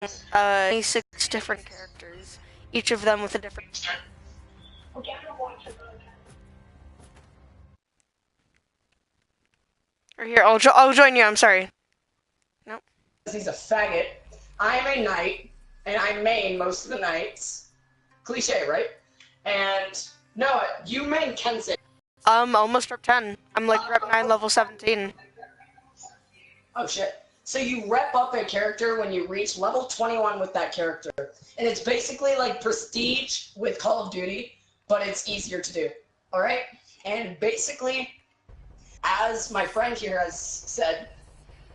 26 different characters, each of them with a different. Or here, I'll join you. I'm sorry. Nope. He's a faggot. I'm a knight, and I main most of the knights. Cliche, right? And no, you main Kensei. Almost rep 10. I'm like rep 9, level 17. Oh shit. So you rep up a character when you reach level 21 with that character. And it's basically like Prestige with Call of Duty, but it's easier to do. Alright? And basically, as my friend here has said,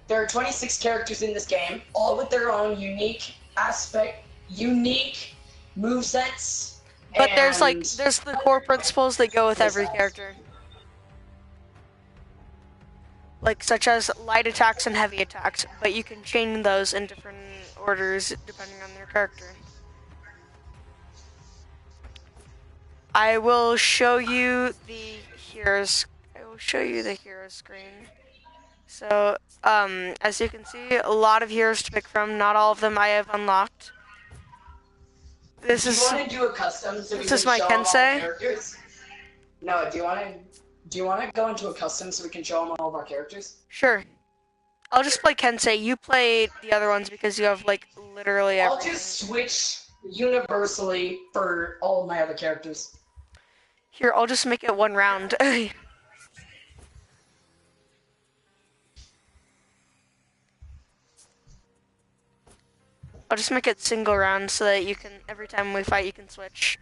there are 26 characters in this game, all with their own unique aspect, unique movesets. But there's the core principles that go with every character. Like, such as light attacks and heavy attacks, but you can chain those in different orders depending on their character. I will show you the hero screen. So, as you can see, a lot of heroes to pick from. Not all of them I have unlocked. This is. Do you want to do a custom so this is my Kensei. No, do you want to go into a custom so we can show them all of our characters? Sure. I'll just play Kensei. You play the other ones because you have, like, literally everything. I'll just switch universally for all of my other characters. Here, I'll just make it one round. I'll just make it single round so that you can, every time we fight, you can switch.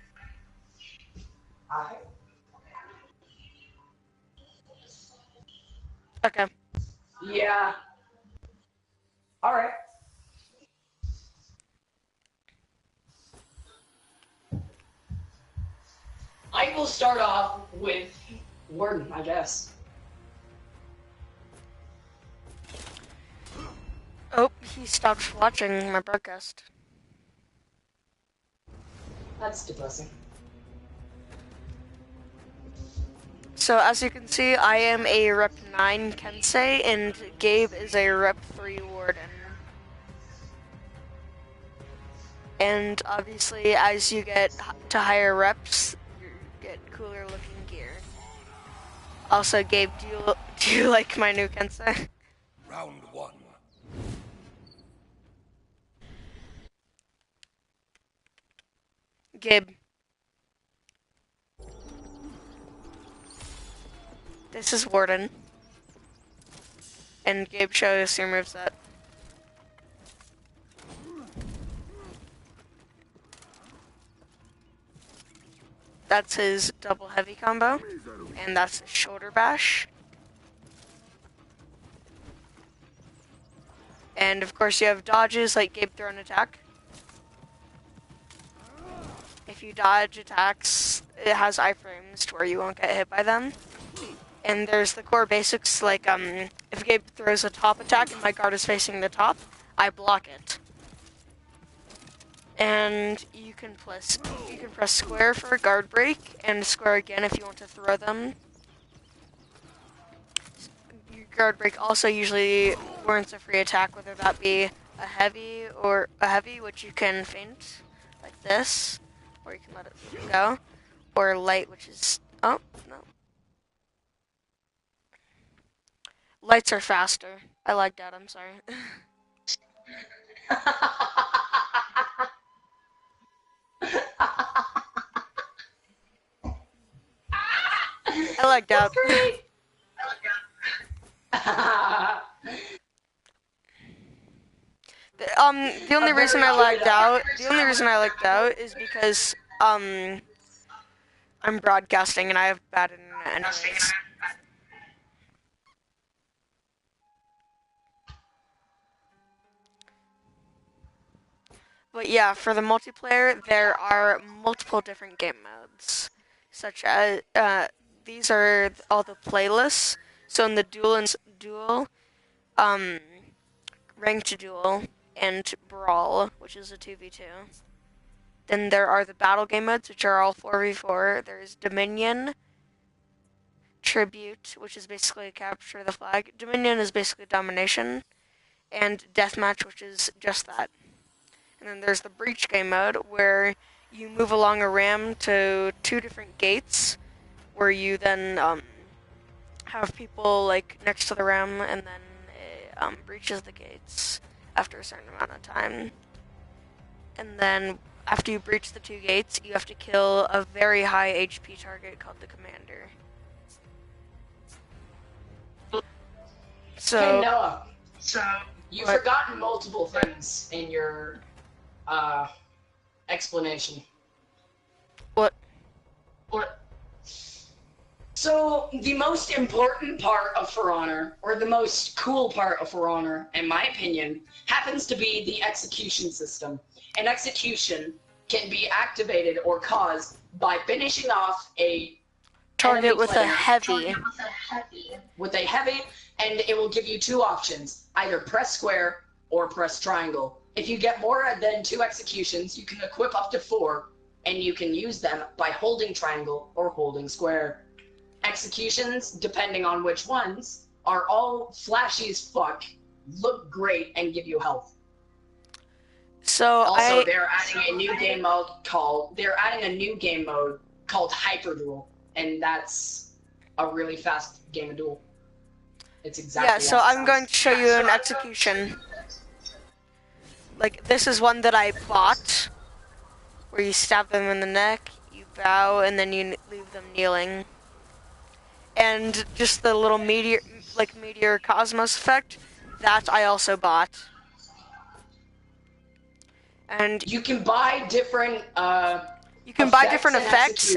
Okay. Yeah. Alright. I will start off with Warden, I guess. Oh, he stopped watching my broadcast. That's depressing. So as you can see, I am a rep 9 Kensei, and Gabe is a rep 3 Warden. And obviously, as you get to higher reps, you get cooler looking gear. Also, Gabe, do you like my new Kensei? Round 1. Gabe. This is Warden. And Gabe, show us your moveset. That's his double heavy combo. And that's his shoulder bash. And of course you have dodges like Gabe throw an attack. If you dodge attacks, it has iframes to where you won't get hit by them. And there's the core basics, like, if Gabe throws a top attack and my guard is facing the top, I block it. And you can press square for a guard break, and square again if you want to throw them. Your guard break also usually warrants a free attack, whether that be a heavy, which you can feint, like this, or you can let it go, or light, which is, oh, no. Lights are faster. I like that, I'm sorry. I like that. The only reason I lagged out is because, I'm broadcasting and I have bad internet anyways. But yeah, for the multiplayer, there are multiple different game modes, such as, these are all the playlists. So in the duel, ranked duel, and brawl, which is a 2v2. Then there are the battle game modes, which are all 4v4. There's Dominion, Tribute, which is basically capture the flag. Dominion is basically domination, and Deathmatch, which is just that. And then there's the breach game mode, where you move along a ram to 2 different gates, where you then have people like next to the ram, and then it breaches the gates after a certain amount of time. And then after you breach the 2 gates, you have to kill a very high HP target called the commander. So, hey Noah, you've forgotten multiple things in your explanation. What? So, the most important part of For Honor, or the most cool part of For Honor, in my opinion, happens to be the execution system. An execution can be activated or caused by finishing off a Target with a heavy. With a heavy, and it will give you 2 options. Either press square or press triangle. If you get more than 2 executions, you can equip up to 4, and you can use them by holding triangle or holding square. Executions, depending on which ones, are all flashy as fuck, look great, and give you health. So Also, they're adding a new game mode called Hyper Duel, and that's a really fast game of duel. It's exactly. Yeah, so I'm going to show you an execution. Like, this is one that I bought, where you stab them in the neck, you bow, and then you leave them kneeling. And just the little meteor cosmos effect, that I also bought. And you can buy different effects,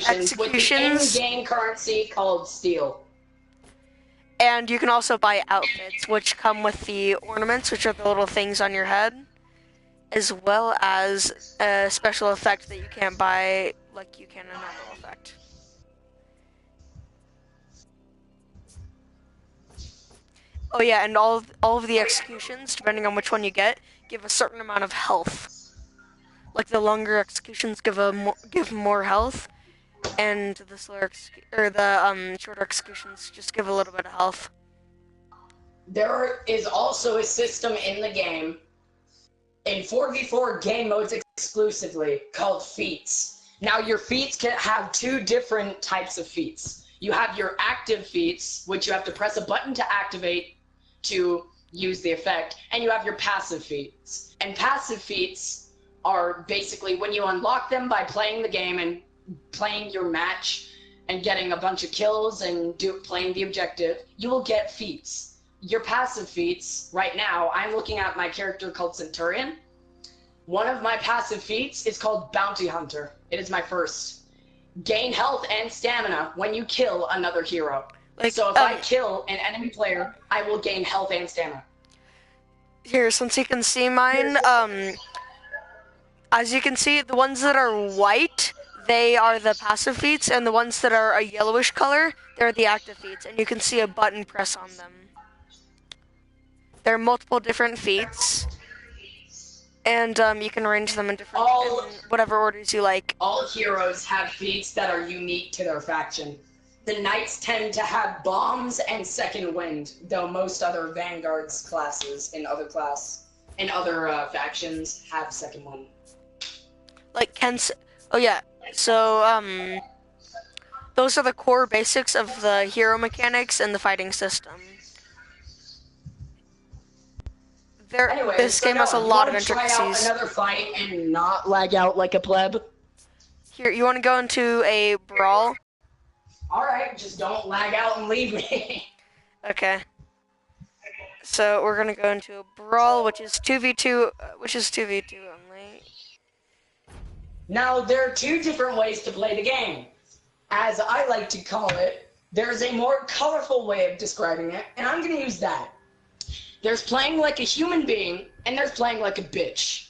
executions with in-game currency called steel. And you can also buy outfits, which come with the ornaments, which are the little things on your head, as well as a special effect that you can't buy like you can a normal effect. Oh yeah, and all of the executions, depending on which one you get, give a certain amount of health. Like the longer executions give more health, and the shorter executions just give a little bit of health. There is also a system in the game, in 4v4 game modes exclusively, called feats. Now your feats can have 2 different types of feats. You have your active feats, which you have to press a button to activate to use the effect, and you have your passive feats. And passive feats are basically when you unlock them by playing the game and playing your match and getting a bunch of kills and playing the objective, you will get feats. Your passive feats, right now, I'm looking at my character called Centurion. One of my passive feats is called Bounty Hunter. It is my first. Gain health and stamina when you kill another hero. So if I kill an enemy player, I will gain health and stamina. Here, since you can see mine, as you can see, the ones that are white, they are the passive feats, and the ones that are a yellowish color, they're the active feats, and you can see a button press on them. There are multiple different feats, and you can arrange them in whatever orders you like. All heroes have feats that are unique to their faction. The knights tend to have bombs and second wind, though most other vanguards classes in other factions have second wind. Like oh yeah, so those are the core basics of the hero mechanics and the fighting system. Anyway, this game has a lot of intricacies. Try out another fight and not lag out like a pleb. Here, you want to go into a brawl? Alright, just don't lag out and leave me. Okay. So we're gonna go into a brawl, which is 2v2 only. Now, there are 2 different ways to play the game. As I like to call it, there's a more colorful way of describing it, and I'm gonna use that. There's playing like a human being, and there's playing like a bitch.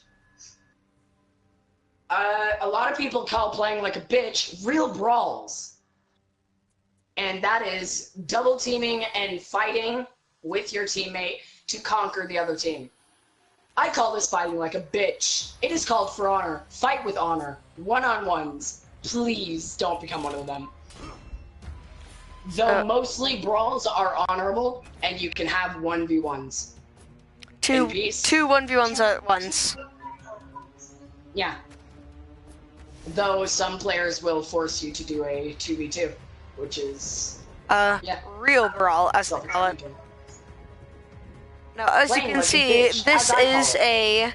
A lot of people call playing like a bitch real brawls. And that is double teaming and fighting with your teammate to conquer the other team. I call this fighting like a bitch. It is called For Honor. Fight with honor. One-on-ones. Please don't become one of them. Though mostly brawls are honorable, and you can have 1v1s. Two 1v1s at once. Yeah. Though some players will force you to do a 2v2, which is, yeah, Real brawl, as they call it. self-explanatory. Now, as you Playing can like a see, bitch, this as I call is it. a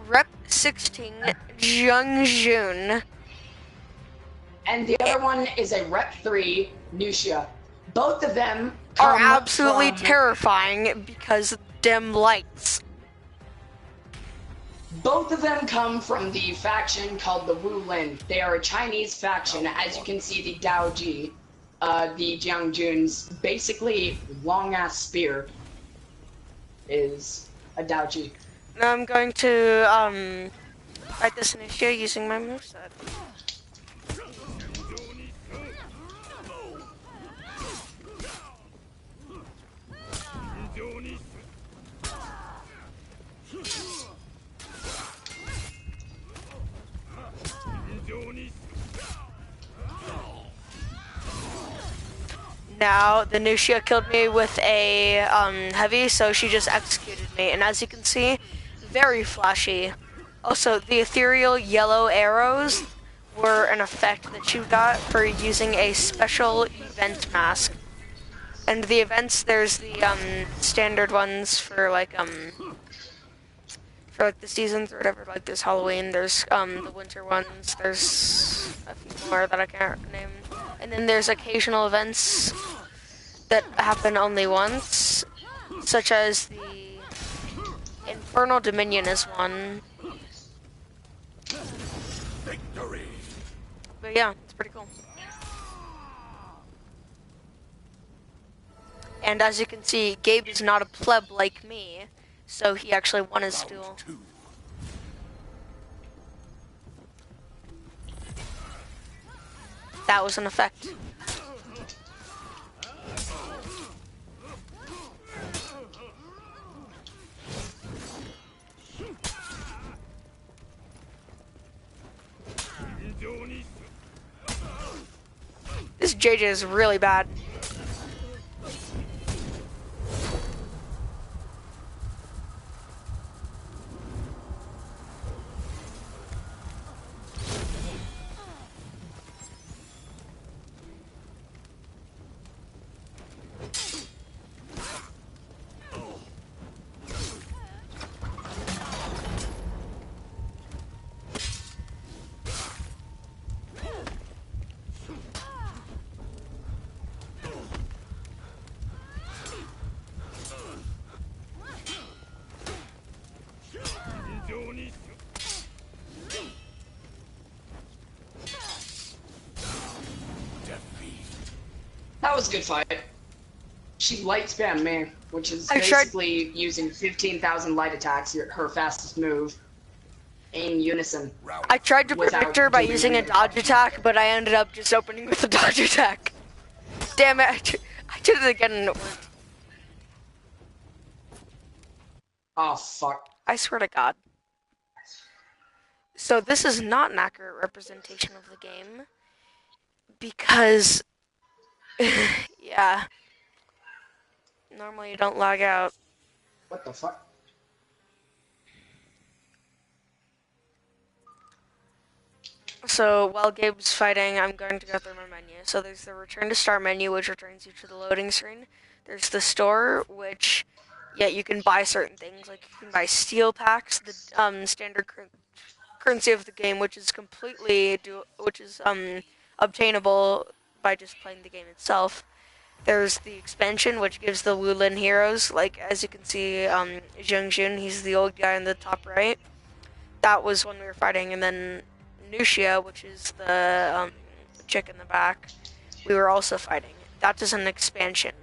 Rep 16 Jung-Jun. And the other one is a Rep 3 Nucia. Both of them Are come absolutely from... terrifying because of dim lights. Both of them come from the faction called the Wu Lin. They are a Chinese faction. As you can see, the Dao Ji, the Jiang Jun's basically long-ass spear is a Dao Ji. Now I'm going to fight this Nucia using my moveset. Now, the Nucia killed me with a heavy, so she just executed me. And as you can see, very flashy. Also, the ethereal yellow arrows were an effect that you got for using a special event mask. And the events, there's the standard ones for like the seasons or whatever. Like there's Halloween, there's the winter ones, there's a few more that I can't name. And then there's occasional events that happen only once, such as the Infernal Dominion is one. Victory. But yeah, it's pretty cool. And as you can see, Gabe is not a pleb like me, so he actually won his duel. That was an effect. This JJ is really bad. That was a good fight. She light spammed me, which is I tried- basically using 15,000 light attacks, her fastest move, in unison. I tried to Without predict her by doing using a any dodge attack, but I ended up just opening with a dodge attack. Damn it, I did it again and it worked. Oh, fuck. I swear to God. So this is not an accurate representation of the game, because, yeah, normally you don't log out. What the fuck? So while Gabe's fighting, I'm going to go through my menu. So there's the return to start menu, which returns you to the loading screen. There's the store, which, yeah, you can buy certain things. Like you can buy steel packs, the standard currency of the game, which is obtainable by just playing the game itself. There's the expansion, which gives the Wu Lin heroes, like as you can see, Zheng Jun, he's the old guy in the top right. That was when we were fighting, and then Nucia, which is the chick in the back, we were also fighting. That is an expansion.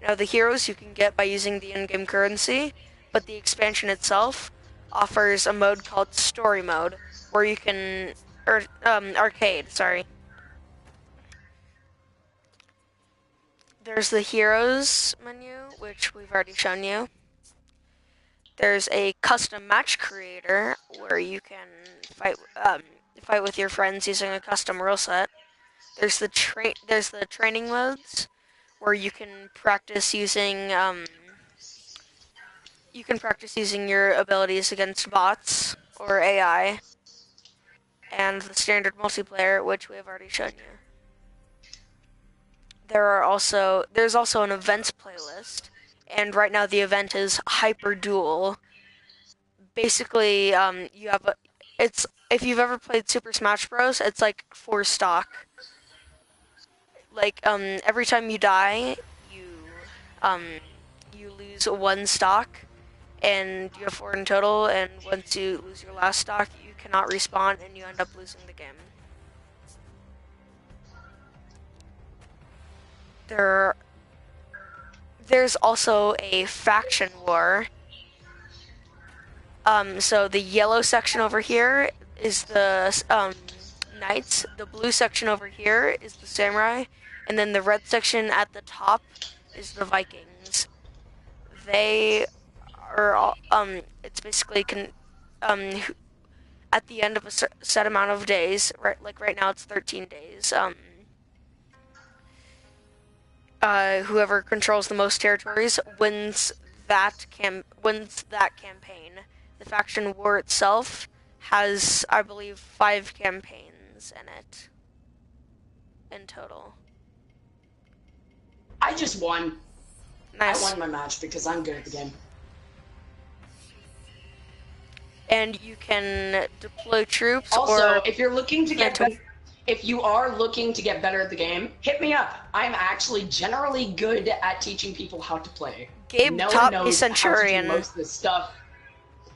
Now the heroes you can get by using the in-game currency, but the expansion itself offers a mode called Story Mode, where you can, Arcade, sorry. There's the Heroes menu, which we've already shown you. There's a Custom Match Creator, where you can fight with your friends using a custom rule set. There's the training modes, where you can practice using your abilities against bots, or AI, and the standard multiplayer, which we have already shown you. There's also an events playlist, and right now the event is Hyper Duel. Basically, if you've ever played Super Smash Bros, it's like 4 stock. Like every time you die, um you lose 1 stock, and you have 4 in total. And once you lose your last stock, you cannot respawn, and you end up losing the game. There's also a faction war. So the yellow section over here is the knights. The blue section over here is the samurai, and then the red section at the top is the Vikings. They are all, it's basically at the end of a set amount of days, right? Like right now, it's 13 days. Whoever controls the most territories wins that campaign. The faction war itself has, I believe, 5 campaigns in it in total. I just won. Nice. I won my match because I'm good at the game. And you can deploy troops. Also, if you're looking to get if you are looking to get better at the game, hit me up. I'm actually generally good at teaching people how to play. Gabe taught me Centurion. Most of the stuff.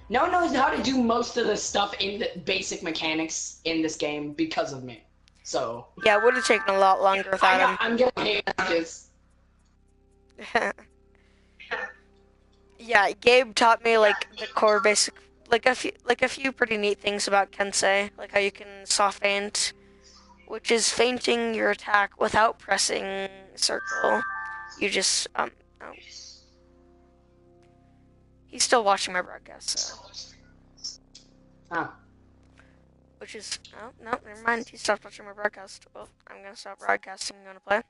No one knows how to do most of the stuff in the basic mechanics in this game because of me. So yeah, it would have taken a lot longer without him. I'm getting this. Yeah, Gabe taught me like the core basic, like a few pretty neat things about Kensei, like how you can soft feint, which is feinting your attack without pressing circle. You just oh. He's still watching my broadcast, so. Oh. Which is, oh, no, never mind. He stopped watching my broadcast. Well, I'm gonna stop broadcasting. I'm gonna play.